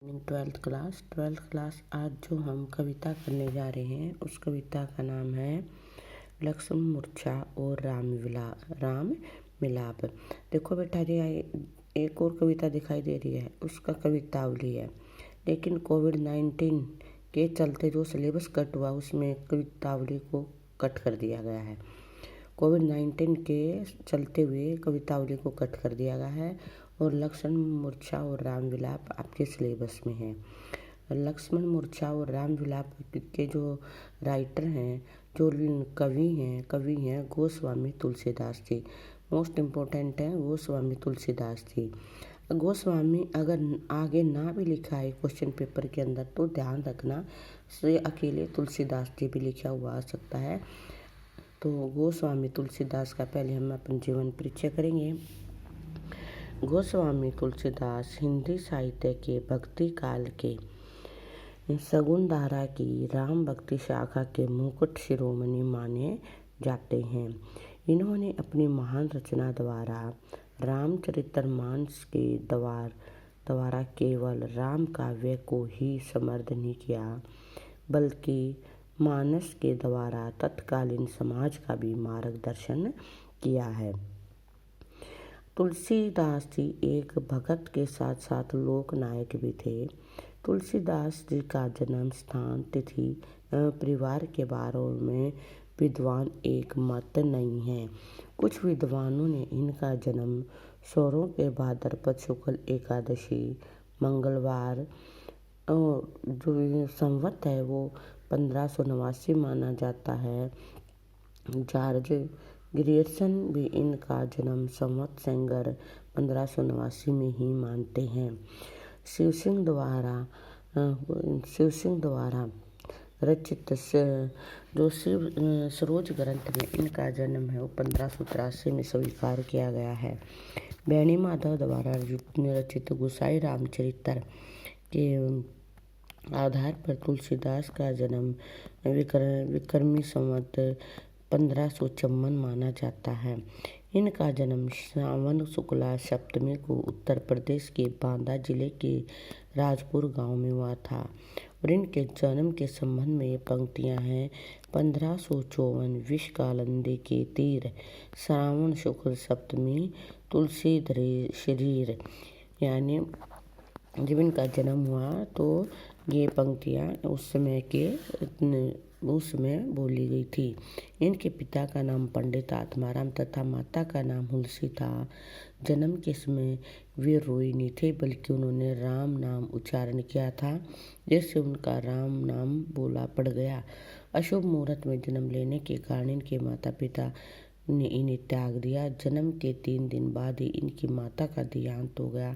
In twelfth class आज जो हम कविता करने जा रहे हैं उस कविता का नाम है लक्ष्मण मूर्छा और राम मिलाप। देखो बेटा जी, एक और कविता दिखाई दे रही है, उसका कवितावली है, लेकिन कोविड-19 के चलते जो सिलेबस कट हुआ उसमें कवितावली को कट कर दिया गया है। कोविड-19 के चलते हुए कवितावली को कट कर दिया गया है और लक्ष्मण मूर्छा और राम विलाप आपके सिलेबस में है। लक्ष्मण मूर्छा और राम विलाप के जो राइटर हैं, जो कवि हैं गोस्वामी तुलसीदास जी। मोस्ट इम्पोर्टेंट है गोस्वामी तुलसीदास जी। गोस्वामी अगर आगे ना भी लिखा है क्वेश्चन पेपर के अंदर तो ध्यान रखना से अकेले तुलसीदास जी भी लिखा हुआ आ सकता है। तो गोस्वामी तुलसीदास का पहले हम अपन जीवन परिचय करेंगे। गोस्वामी तुलसीदास हिंदी साहित्य के भक्ति काल के सगुण धारा की राम भक्ति शाखा के मुकुट शिरोमणि माने जाते हैं। इन्होंने अपनी महान रचना द्वारा रामचरितमानस के द्वारा केवल राम काव्य को ही समृद्ध नहीं किया, बल्कि मानस के द्वारा तत्कालीन समाज का भी मार्गदर्शन किया है। तुलसीदास जी एक भगत के साथ साथ लोक नायक भी थे। तुलसीदास जी का जन्म स्थान, तिथि, परिवार के बारे में विद्वान एक मत नहीं है। कुछ विद्वानों ने इनका जन्म सौरों के भाद्रपद शुक्ल एकादशी मंगलवार जो संवत है वो 1589 माना जाता है। जॉर्ज ग्रियर्सन भी इनका जन्म संवत सेंगर 1589 में ही मानते हैं। शिव सिंह द्वारा रचित जो शिव सरोज ग्रंथ में इनका जन्म है वो 1583 में स्वीकार किया गया है। बैणी माधव द्वारा रचित गोसाई रामचरित्र के आधार पर तुलसीदास का जन्म विक्रमी संवत 1554 माना जाता है। इनका जन्म सावन शुक्ला सप्तमी को उत्तर प्रदेश के बांदा जिले के राजपुर गांव में हुआ था और इनके जन्म के संबंध में ये पंक्तियां हैं। 1554 विषकालंदी के तीर, श्रावण शुक्ल सप्तमी, तुलसी शरीर। यानी जब इनका जन्म हुआ तो ये पंक्तियाँ उस समय बोली गई थी। इनके पिता का नाम पंडित आत्माराम तथा माता का नाम हुलसी था। जन्म के समय वे रोए नहीं थे, बल्कि उन्होंने राम नाम उच्चारण किया था, जिससे उनका राम नाम बोला पड़ गया। अशुभ मुहूर्त में जन्म लेने के कारण इनके माता पिता ने इन्हें त्याग दिया। जन्म के 3 दिन बाद ही इनकी माता का देहांत हो गया।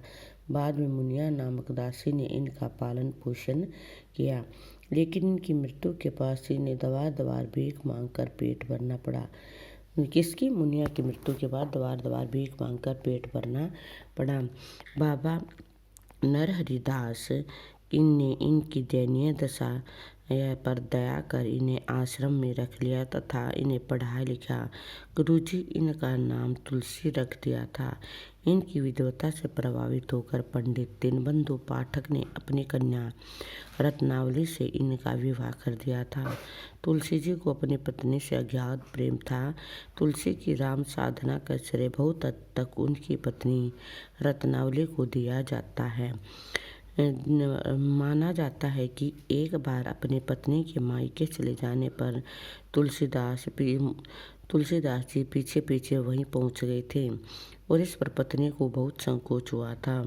बाद में मुनिया नामक दासी ने इनका पालन पोषण किया, लेकिन इनकी मृत्यु के पास इन्हें दवार भीख मांगकर पेट भरना पड़ा। किसकी? मुनिया की मृत्यु के बाद दवार भीख मांगकर पेट भरना पड़ा। बाबा नरहरिदास ने इनकी दयनीय दशा पर दया कर इन्हें आश्रम में रख लिया तथा इन्हें पढ़ा लिखा। गुरुजी इनका नाम तुलसी रख दिया था। इनकी विद्वता से प्रभावित होकर पंडित दीनबंधु पाठक ने अपनी कन्या रत्नावली से इनका विवाह कर दिया था। तुलसी जी को अपनी पत्नी से अज्ञात प्रेम था। तुलसी की राम साधना का श्रेय बहुत हद तक उनकी पत्नी रत्नावली को दिया जाता है। माना जाता है कि एक बार अपनी पत्नी के मायके चले जाने पर तुलसीदास जी पीछे पीछे वहीं पहुंच गए थे और इस पर पत्नी को बहुत संकोच हुआ था।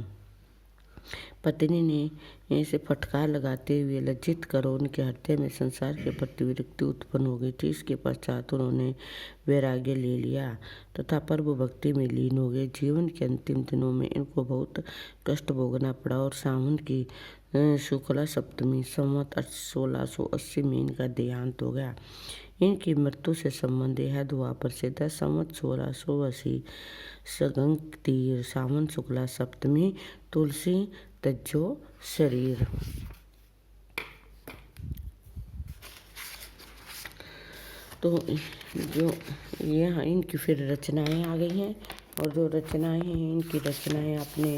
पत्नी ने इसे फटकार लगाते हुए लज्जित कर उनके हृदय में संसार के प्रति विरक्ति उत्पन्न हो गई थी। इसके पश्चात उन्होंने वैराग्य ले लिया तथा प्रभु भक्ति में लीन हो गए। जीवन के अंतिम दिनों में इनको बहुत कष्ट भोगना पड़ा और सावन की शुक्ला सप्तमी संवत 1680 में इनका देहांत हो गया। इनकी मृत्यु से संबंधित है दुआ प्रसिद्ध संवत 1680 सगंक तीर, सावन शुक्ला सप्तमी, तुलसी तज्जो शरीर। तो जो यहाँ इनकी फिर रचनाएं आ गई हैं और जो रचनाएं हैं इनकी रचनाएं आपने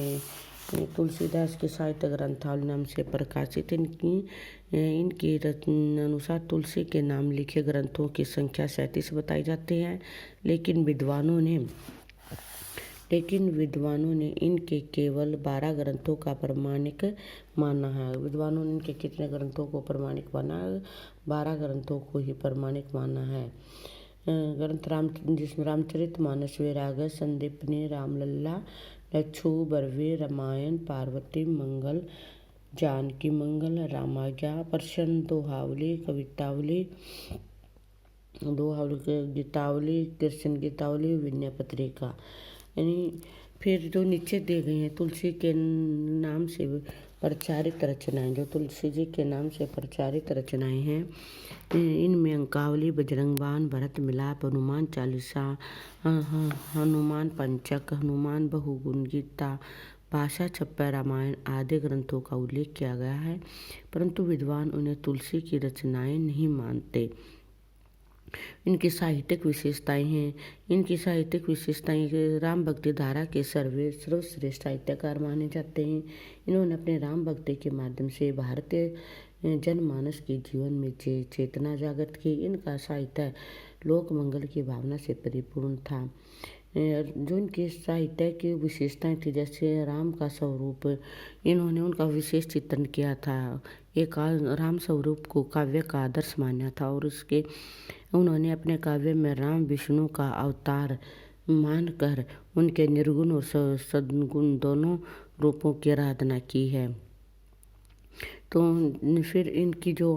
तुलसीदास के साहित्य ग्रंथावली नाम से प्रकाशित। इनके रचना अनुसार तुलसी के नाम लिखे ग्रंथों की संख्या 37 बताई जाती है, लेकिन विद्वानों ने इनके केवल 12 ग्रंथों का प्रमाणिक माना है। विद्वानों ने इनके कितने ग्रंथों को प्रमाणिक माना? 12 ग्रंथों को ही प्रमाणिक माना है। ग्रंथ जिसमें रामचरितमानस, वैराग्य संदीपनी, रामलला, लच्छू बरवे, रामायण, पार्वती मंगल, जानकी मंगल, रामाज्ञा, प्रश्न, दोहावली, गीतावली, कृष्ण गीतावली, विनय पत्रिका। यानी फिर जो नीचे दिए गए हैं तुलसी के नाम से प्रचारित रचनाएं, जो तुलसी जी के नाम से प्रचारित रचनाएं हैं, इनमें अंकावली, बजरंगबाण, भरत मिलाप, हनुमान चालीसा, हनुमान पंचक, हनुमान बहुगुण गीता, भाषा छप्पर, रामायण आदि ग्रंथों का उल्लेख किया गया है, परंतु विद्वान उन्हें तुलसी की रचनाएं नहीं मानते। इनकी साहित्यिक विशेषताएं राम भक्ति धारा के सर्वश्रेष्ठ साहित्यकार माने जाते हैं। इन्होंने अपने राम भक्ति के माध्यम से भारतीय जनमानस के जीवन में चेतना जागृत की। इनका साहित्य लोक मंगल की भावना से परिपूर्ण था। जो इनके साहित्य की विशेषताएं थी, जैसे राम का स्वरूप, इन्होंने उनका विशेष चित्रण किया था। एक राम स्वरूप को काव्य का आदर्श माना था और उन्होंने अपने काव्य में राम विष्णु का अवतार मानकर उनके निर्गुण और सद्गुण दोनों रूपों की आराधना की है। तो फिर इनकी जो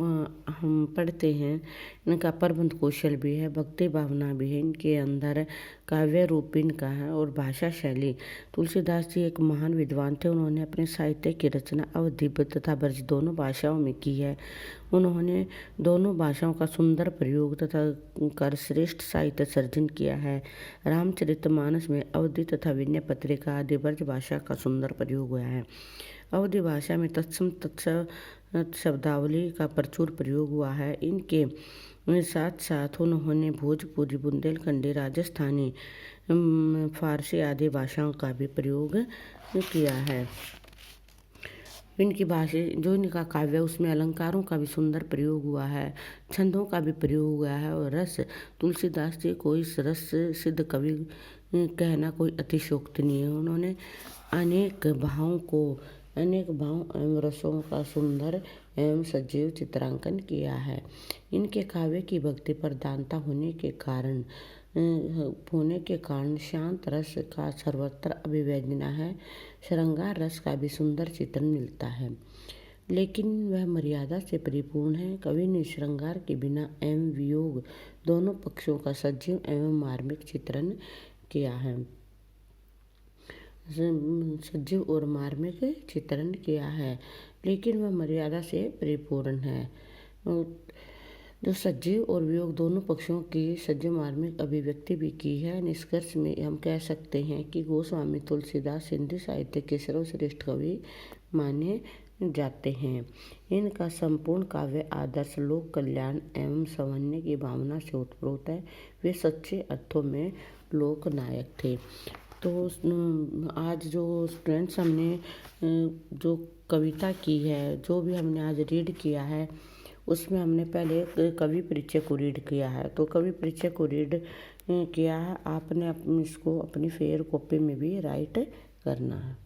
हम पढ़ते हैं, इनका प्रबंध कौशल भी है, भक्ति भावना भी है इनके अंदर, काव्य रूप इनका है और भाषा शैली। तुलसीदास जी एक महान विद्वान थे। उन्होंने अपने साहित्य की रचना अवधी तथा ब्रज दोनों भाषाओं में की है। उन्होंने दोनों भाषाओं का सुंदर प्रयोग तथा कर श्रेष्ठ साहित्य सर्जन किया है। रामचरितमानस में अवधी तथा विनय पत्रिका आदि ब्रज भाषा का सुंदर प्रयोग हुआ है। अवधी भाषा में तत्सम शब्दावली का प्रचुर प्रयोग हुआ है। इनके साथ साथ उन्होंने भोजपुरी, बुंदेलखंडी, राजस्थानी, फारसी आदि भाषाओं का भी प्रयोग किया है। इनकी भाषा जो इनका काव्य, उसमें अलंकारों का भी सुंदर प्रयोग हुआ है, छंदों का भी प्रयोग हुआ है और रस, तुलसीदास जी को इस रस सिद्ध कवि कहना कोई अतिशयोक्ति नहीं है। उन्होंने अनेक भाव एवं रसों का सुंदर एवं सजीव चित्रांकन किया है। इनके काव्य की भक्ति प्रधानता होने के कारण शांत रस का सर्वत्र अभिव्यंजना है। श्रृंगार रस का भी सुंदर चित्रण मिलता है, लेकिन वह मर्यादा से परिपूर्ण है। कवि ने श्रृंगार के बिना एवं वियोग दोनों पक्षों का सजीव एवं मार्मिक चित्रण किया है। सजीव और मार्मिक चित्रण किया है, लेकिन वह मर्यादा से परिपूर्ण है। जो सजीव और वियोग दोनों पक्षों की सजीव मार्मिक अभिव्यक्ति भी की है। निष्कर्ष में हम कह सकते हैं कि गोस्वामी तुलसीदास हिंदी साहित्य के सर्वश्रेष्ठ कवि माने जाते हैं। इनका संपूर्ण काव्य आदर्श, लोक कल्याण एवं सवन्य की भावना से उत्प्रोत है। वे सच्चे अर्थों में लोक नायक थे। तो आज जो स्टूडेंट्स हमने जो कविता की है, जो भी हमने आज रीड किया है, उसमें हमने पहले कवि परिचय को रीड किया है। तो कवि परिचय को रीड किया है, आपने इसको अपनी फेयर कॉपी में भी राइट करना है।